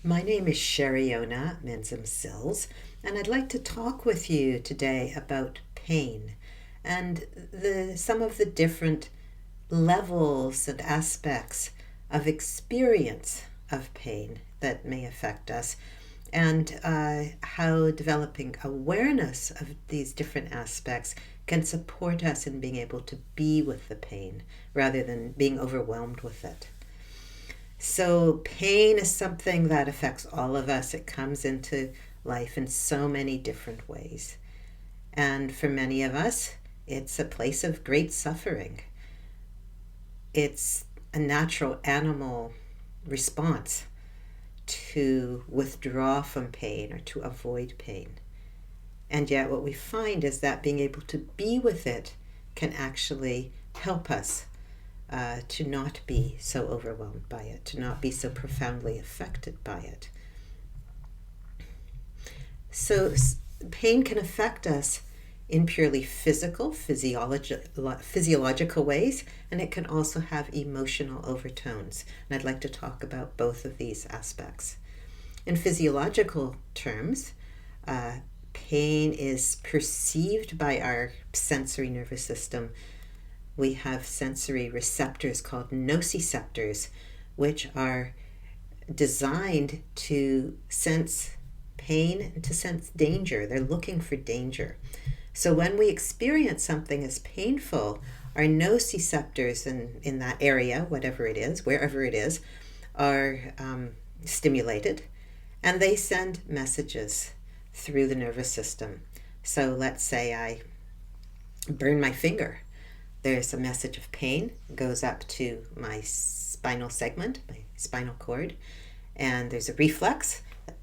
My name is Sheriona Menzam-Sills, and I'd like to talk with you today about pain and some of the different levels and aspects of experience of pain that may affect us, and how developing awareness of these different aspects can support us in being able to be with the pain rather than being overwhelmed with it. So, pain is something that affects all of us. It comes into life in so many different ways. And for many of us, it's a place of great suffering. It's a natural animal response to withdraw from pain or to avoid pain. And yet, what we find is that being able to be with it can actually help us to not be so overwhelmed by it, to not be so profoundly affected by it. So, pain can affect us in purely physiological ways, and it can also have emotional overtones. And I'd like to talk about both of these aspects. In physiological terms, pain is perceived by our sensory nervous system. We have sensory receptors called nociceptors, which are designed to sense pain and to sense danger. They're looking for danger. So when we experience something as painful, our nociceptors in that area, whatever it is, wherever it is, are stimulated, and they send messages through the nervous system. So let's say I burn my finger. There's a message of pain, goes up to my spinal segment, my spinal cord, and there's a reflex that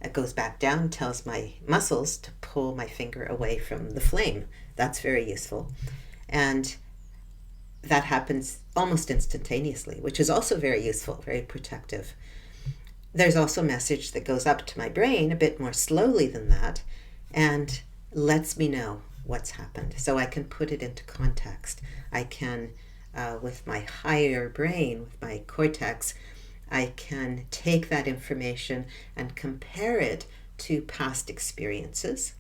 it goes back down, tells my muscles to pull my finger away from the flame. That's very useful. And that happens almost instantaneously, which is also very useful, very protective. There's also a message that goes up to my brain a bit more slowly than that and lets me know what's happened. So I can put it into context. I can, with my higher brain, with my cortex, I can take that information and compare it to past experiences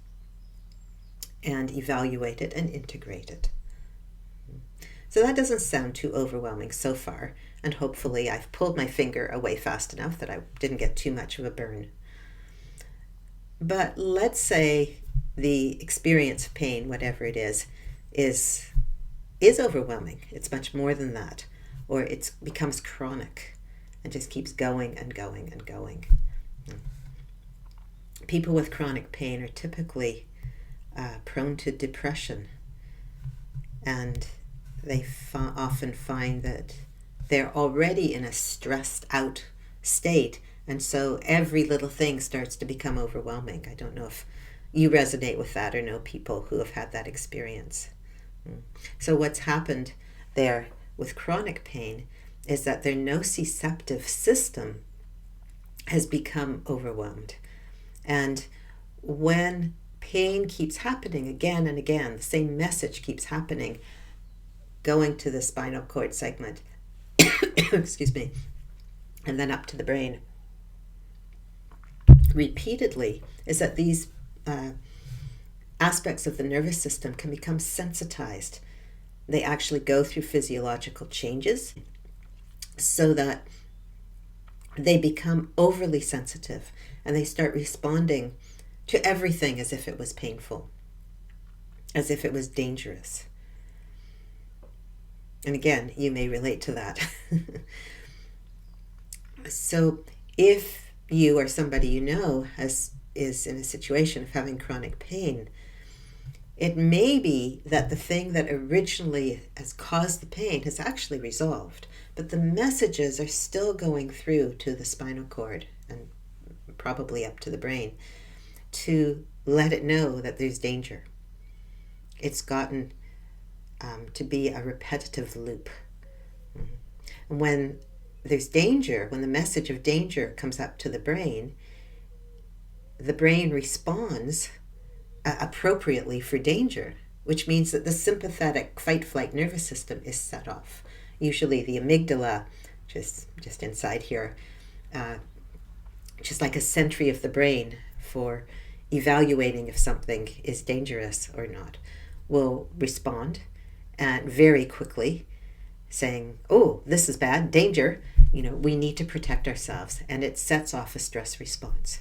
and evaluate it and integrate it. So that doesn't sound too overwhelming so far, and hopefully I've pulled my finger away fast enough that I didn't get too much of a burn. But let's say the experience of pain, whatever it is overwhelming. It's much more than that, or it becomes chronic and just keeps going and going and going. People with chronic pain are typically prone to depression, and they often find that they're already in a stressed out state, and so every little thing starts to become overwhelming. I don't know if you resonate with that or know people who have had that experience. So what's happened there with chronic pain is that their nociceptive system has become overwhelmed. And when pain keeps happening again and again, the same message keeps happening, going to the spinal cord segment, excuse me, and then up to the brain repeatedly, is that these aspects of the nervous system can become sensitized. They actually go through physiological changes so that they become overly sensitive and they start responding to everything as if it was painful, as if it was dangerous. And again, you may relate to that. So if you or somebody you know is in a situation of having chronic pain, it may be that the thing that originally has caused the pain has actually resolved, but the messages are still going through to the spinal cord and probably up to the brain to let it know that there's danger. It's gotten to be a repetitive loop. And when there's danger, when the message of danger comes up to the brain responds appropriately for danger, which means that the sympathetic fight-flight nervous system is set off. Usually the amygdala, just inside here, which is like a sentry of the brain for evaluating if something is dangerous or not, will respond and very quickly saying, oh, this is bad, danger, we need to protect ourselves. And it sets off a stress response.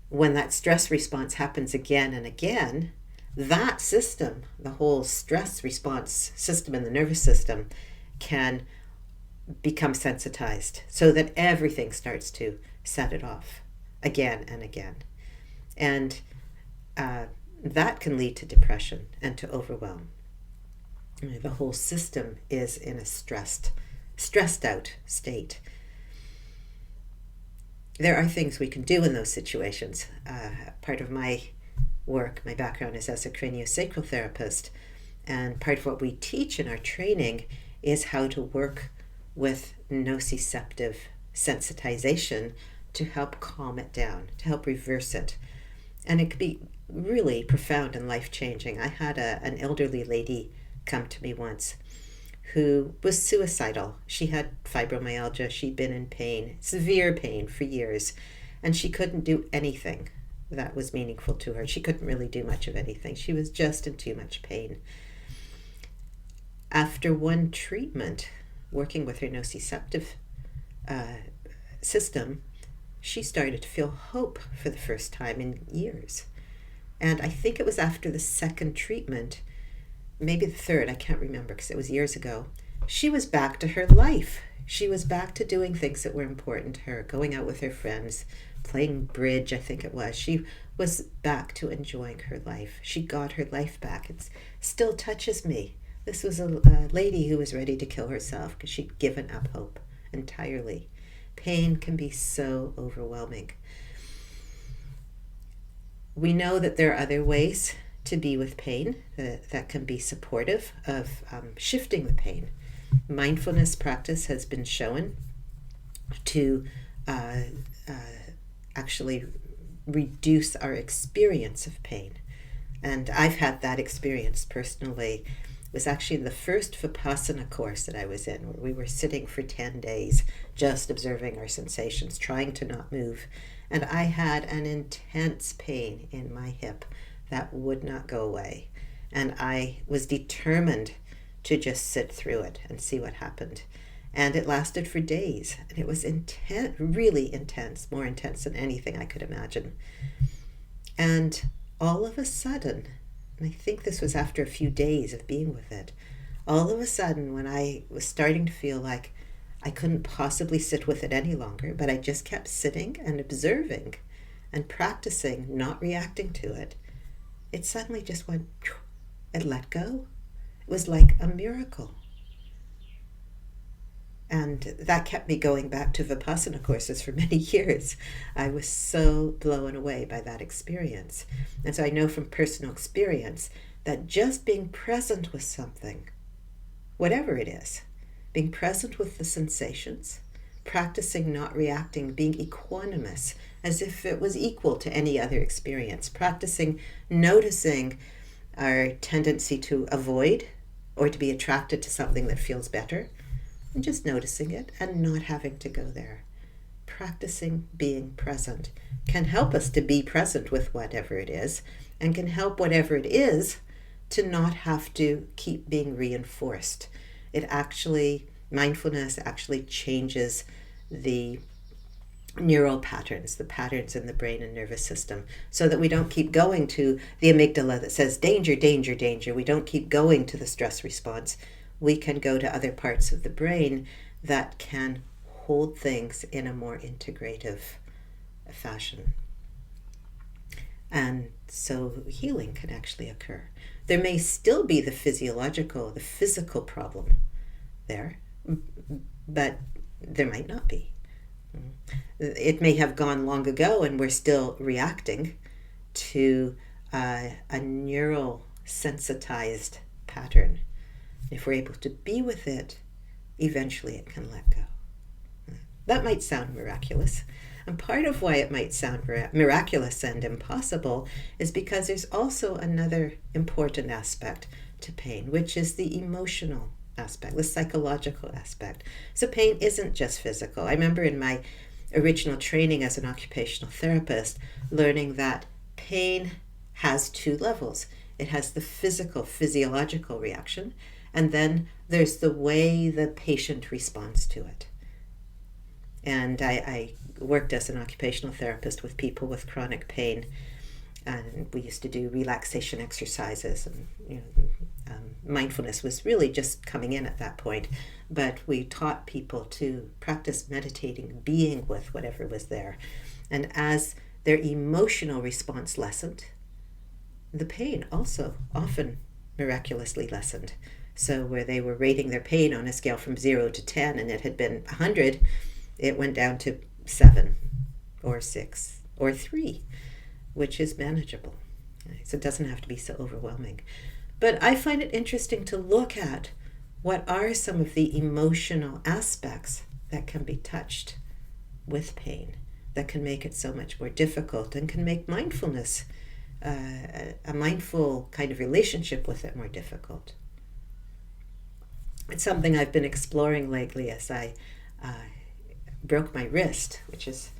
When that stress response happens again and again, that system, the whole stress response system in the nervous system, can become sensitized so that everything starts to set it off again and again. And that can lead to depression and to overwhelm. The whole system is in a stressed out state. There are things we can do in those situations. Part of my work, my background is as a craniosacral therapist, and part of what we teach in our training is how to work with nociceptive sensitization to help calm it down, to help reverse it. And it could be really profound and life-changing. I had an elderly lady come to me once who was suicidal. She had fibromyalgia. She'd been in pain, severe pain for years, and she couldn't do anything that was meaningful to her. She couldn't really do much of anything. She was just in too much pain. After one treatment, working with her nociceptive system, she started to feel hope for the first time in years. And I think it was after the second treatment, maybe the third, I can't remember because it was years ago, she was back to her life. She was back to doing things that were important to her, going out with her friends, playing bridge, I think it was. She was back to enjoying her life. She got her life back. It still touches me. This was a lady who was ready to kill herself because she'd given up hope entirely. Pain can be so overwhelming. We know that there are other ways to be with pain that can be supportive of shifting the pain. Mindfulness practice has been shown to actually reduce our experience of pain. And I've had that experience personally. It was actually the first Vipassana course that I was in, where we were sitting for 10 days, just observing our sensations, trying to not move. And I had an intense pain in my hip that would not go away. And I was determined to just sit through it and see what happened. And it lasted for days. And it was intense, really intense, more intense than anything I could imagine. And all of a sudden, and I think this was after a few days of being with it, all of a sudden when I was starting to feel like I couldn't possibly sit with it any longer, but I just kept sitting and observing and practicing, not reacting to it, it suddenly just went, it let go. It was like a miracle. And that kept me going back to Vipassana courses for many years. I was so blown away by that experience. And so I know from personal experience that just being present with something, whatever it is, being present with the sensations, practicing not reacting, being equanimous, as if it was equal to any other experience, practicing noticing our tendency to avoid or to be attracted to something that feels better, and just noticing it and not having to go there. Practicing being present can help us to be present with whatever it is, and can help whatever it is to not have to keep being reinforced. Mindfulness actually changes the neural patterns, the patterns in the brain and nervous system, so that we don't keep going to the amygdala that says danger, danger, danger. We don't keep going to the stress response. We can go to other parts of the brain that can hold things in a more integrative fashion. And so healing can actually occur. There may still be the physical problem there, but there might not be. It may have gone long ago and we're still reacting to a neural sensitized pattern. If we're able to be with it, eventually it can let go. That might sound miraculous. And part of why it might sound miraculous and impossible is because there's also another important aspect to pain, which is the emotional aspect, the psychological aspect. So pain isn't just physical. I remember in my original training as an occupational therapist, learning that pain has two levels. It has the physiological reaction, and then there's the way the patient responds to it. And I worked as an occupational therapist with people with chronic pain, and we used to do relaxation exercises, and mindfulness was really just coming in at that point, but we taught people to practice meditating, being with whatever was there. And as their emotional response lessened, the pain also often miraculously lessened. So where they were rating their pain on a scale from 0 to 10 and it had been 100, it went down to 7 or 6 or 3, which is manageable. So it doesn't have to be so overwhelming. But I find it interesting to look at what are some of the emotional aspects that can be touched with pain, that can make it so much more difficult and can make mindfulness, a mindful kind of relationship with it, more difficult. It's something I've been exploring lately as I broke my wrist, which is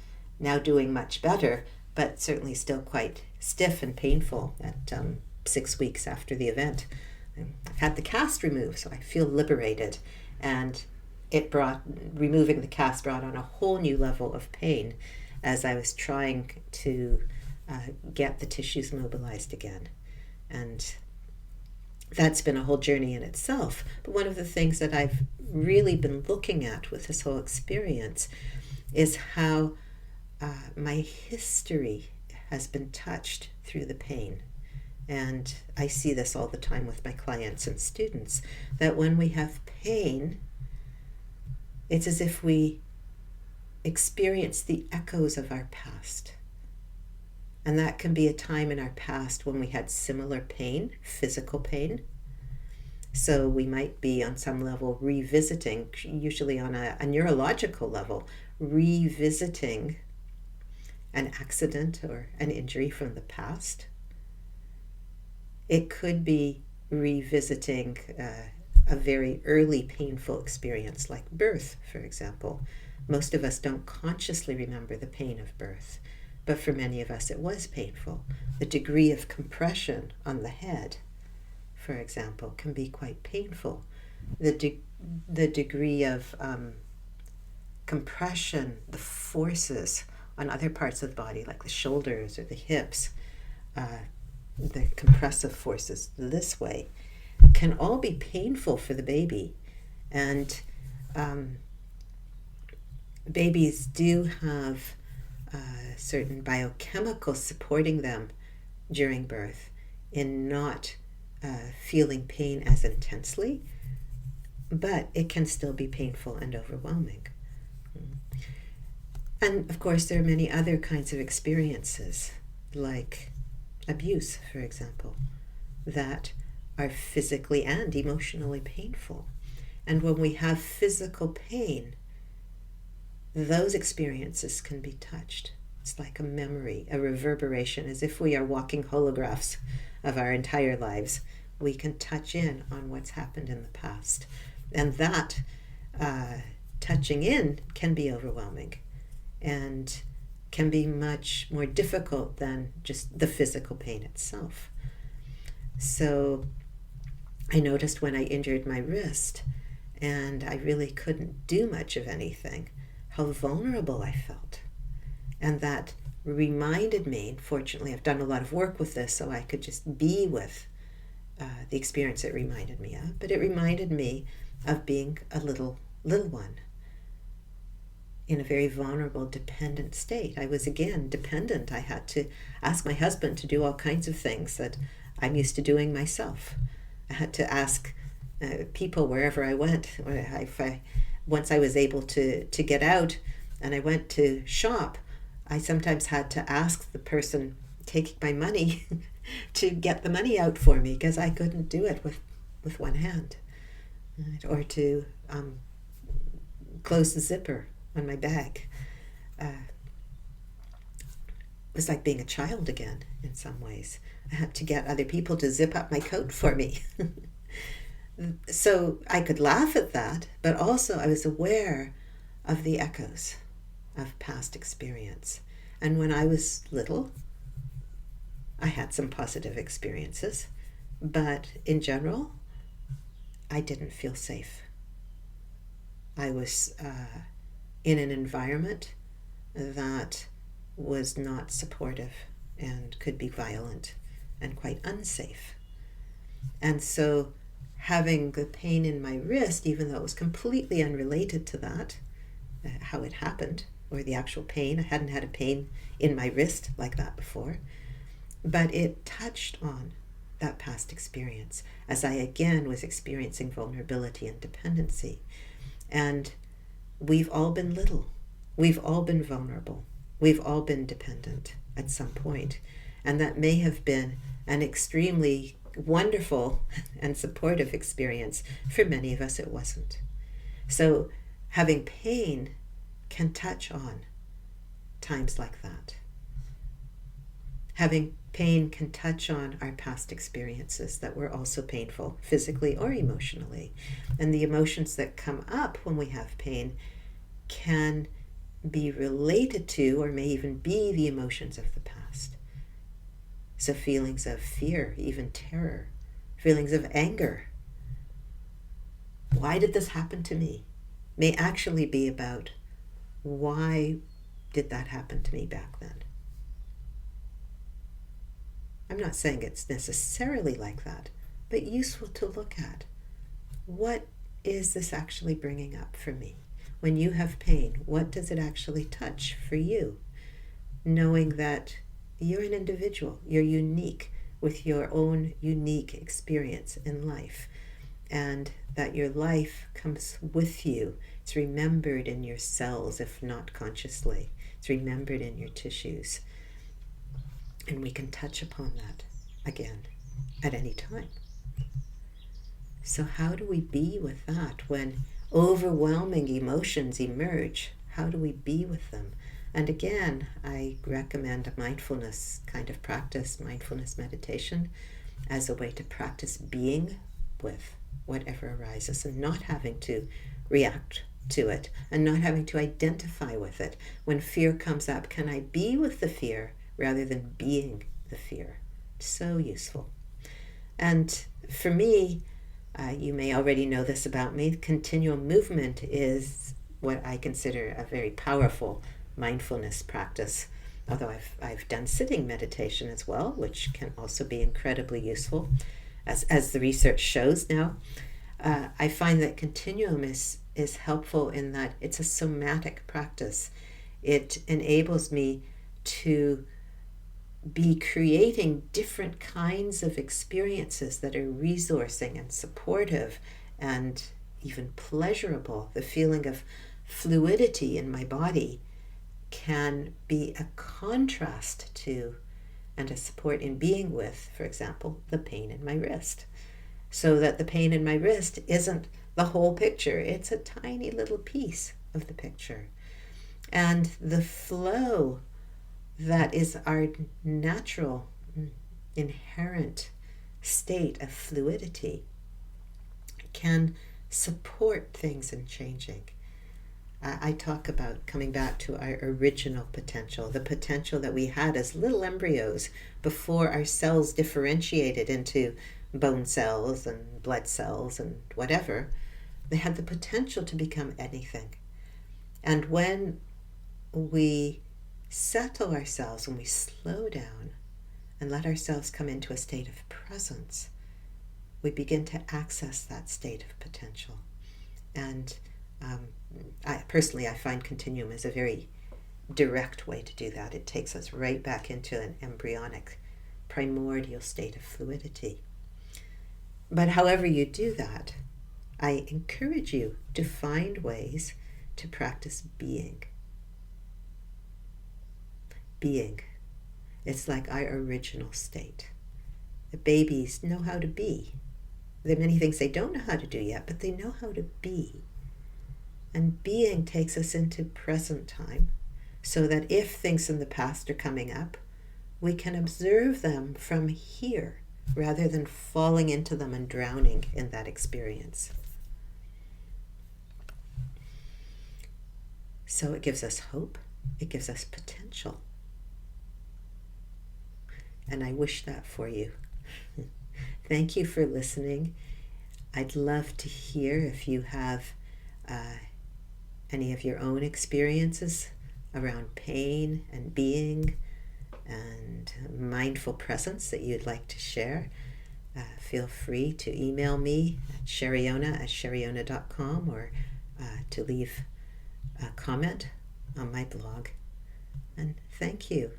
now doing much better, but certainly still quite stiff and painful at 6 weeks after the event. I've had the cast removed, so I feel liberated, and removing the cast brought on a whole new level of pain as I was trying to get the tissues mobilized again. And that's been a whole journey in itself. But one of the things that I've really been looking at with this whole experience is how my history has been touched through the pain. And I see this all the time with my clients and students, that when we have pain, it's as if we experience the echoes of our past. And that can be a time in our past when we had similar pain, physical pain. So we might be on some level revisiting, usually on a neurological level, revisiting an accident or an injury from the past. It could be revisiting a very early painful experience like birth, for example. Most of us don't consciously remember the pain of birth, but for many of us it was painful. The degree of compression on the head, for example, can be quite painful. The degree of compression, the forces on other parts of the body, like the shoulders or the hips, the compressive forces this way, can all be painful for the baby. And babies do have certain biochemicals supporting them during birth in not feeling pain as intensely, but it can still be painful and overwhelming. And of course, there are many other kinds of experiences, like abuse, for example, that are physically and emotionally painful. And when we have physical pain, those experiences can be touched. It's like a memory, a reverberation, as if we are walking holographs of our entire lives. We can touch in on what's happened in the past. And that touching in can be overwhelming and can be much more difficult than just the physical pain itself. So I noticed when I injured my wrist and I really couldn't do much of anything, how vulnerable I felt. And that reminded me, fortunately I've done a lot of work with this so I could just be with the experience it reminded me of, but it reminded me of being a little one in a very vulnerable, dependent state. I was again dependent. I had to ask my husband to do all kinds of things that I'm used to doing myself. I had to ask people wherever I went. Once I was able to get out and I went to shop, I sometimes had to ask the person taking my money to get the money out for me because I couldn't do it with one hand. Right? Or to close the zipper on my bag. It was like being a child again in some ways. I had to get other people to zip up my coat for me. So I could laugh at that, but also I was aware of the echoes of past experience. And when I was little, I had some positive experiences, but in general, I didn't feel safe. I was in an environment that was not supportive and could be violent and quite unsafe. And so having the pain in my wrist, even though it was completely unrelated to that, how it happened, or the actual pain, I hadn't had a pain in my wrist like that before, but it touched on that past experience as I again was experiencing vulnerability and dependency. And we've all been little. We've all been vulnerable. We've all been dependent at some point. And that may have been an extremely wonderful and supportive experience. For many of us, it wasn't. So having pain can touch on times like that. Having pain can touch on our past experiences that were also painful, physically or emotionally. And the emotions that come up when we have pain can be related to, or may even be, the emotions of the past. So feelings of fear, even terror, feelings of anger. Why did this happen to me? May actually be about, why did that happen to me back then? I'm not saying it's necessarily like that, but useful to look at. What is this actually bringing up for me? When you have pain, what does it actually touch for you? Knowing that you're an individual, you're unique with your own unique experience in life, and that your life comes with you. It's remembered in your cells, if not consciously. It's remembered in your tissues. And we can touch upon that again at any time. So how do we be with that when overwhelming emotions emerge? How do we be with them? And again, I recommend a mindfulness kind of practice, mindfulness meditation, as a way to practice being with whatever arises and not having to react to it and not having to identify with it. When fear comes up, can I be with the fear rather than being the fear? So useful. And for me, you may already know this about me, continual movement is what I consider a very powerful mindfulness practice. Although I've done sitting meditation as well, which can also be incredibly useful, as the research shows now. I find that continuum is helpful in that it's a somatic practice. It enables me to be creating different kinds of experiences that are resourcing and supportive and even pleasurable. The feeling of fluidity in my body can be a contrast to and a support in being with, for example, the pain in my wrist. So that the pain in my wrist isn't the whole picture, it's a tiny little piece of the picture. And the flow that is our natural, inherent state of fluidity can support things in changing. I talk about coming back to our original potential, the potential that we had as little embryos before our cells differentiated into bone cells and blood cells and whatever. They had the potential to become anything. And when we settle ourselves, when we slow down and let ourselves come into a state of presence, we begin to access that state of potential. And I find continuum is a very direct way to do that. It takes us right back into an embryonic, primordial state of fluidity. But however you do that, I encourage you to find ways to practice being. Being. It's like our original state. The babies know how to be. There are many things they don't know how to do yet, but they know how to be. And being takes us into present time, so that if things in the past are coming up, we can observe them from here, rather than falling into them and drowning in that experience. So it gives us hope, It gives us potential. And I wish that for you. Thank you for listening. I'd love to hear if you have any of your own experiences around pain and being and mindful presence that you'd like to share. Feel free to email me at sheriona@sheriona.com or to leave a comment on my blog. And thank you.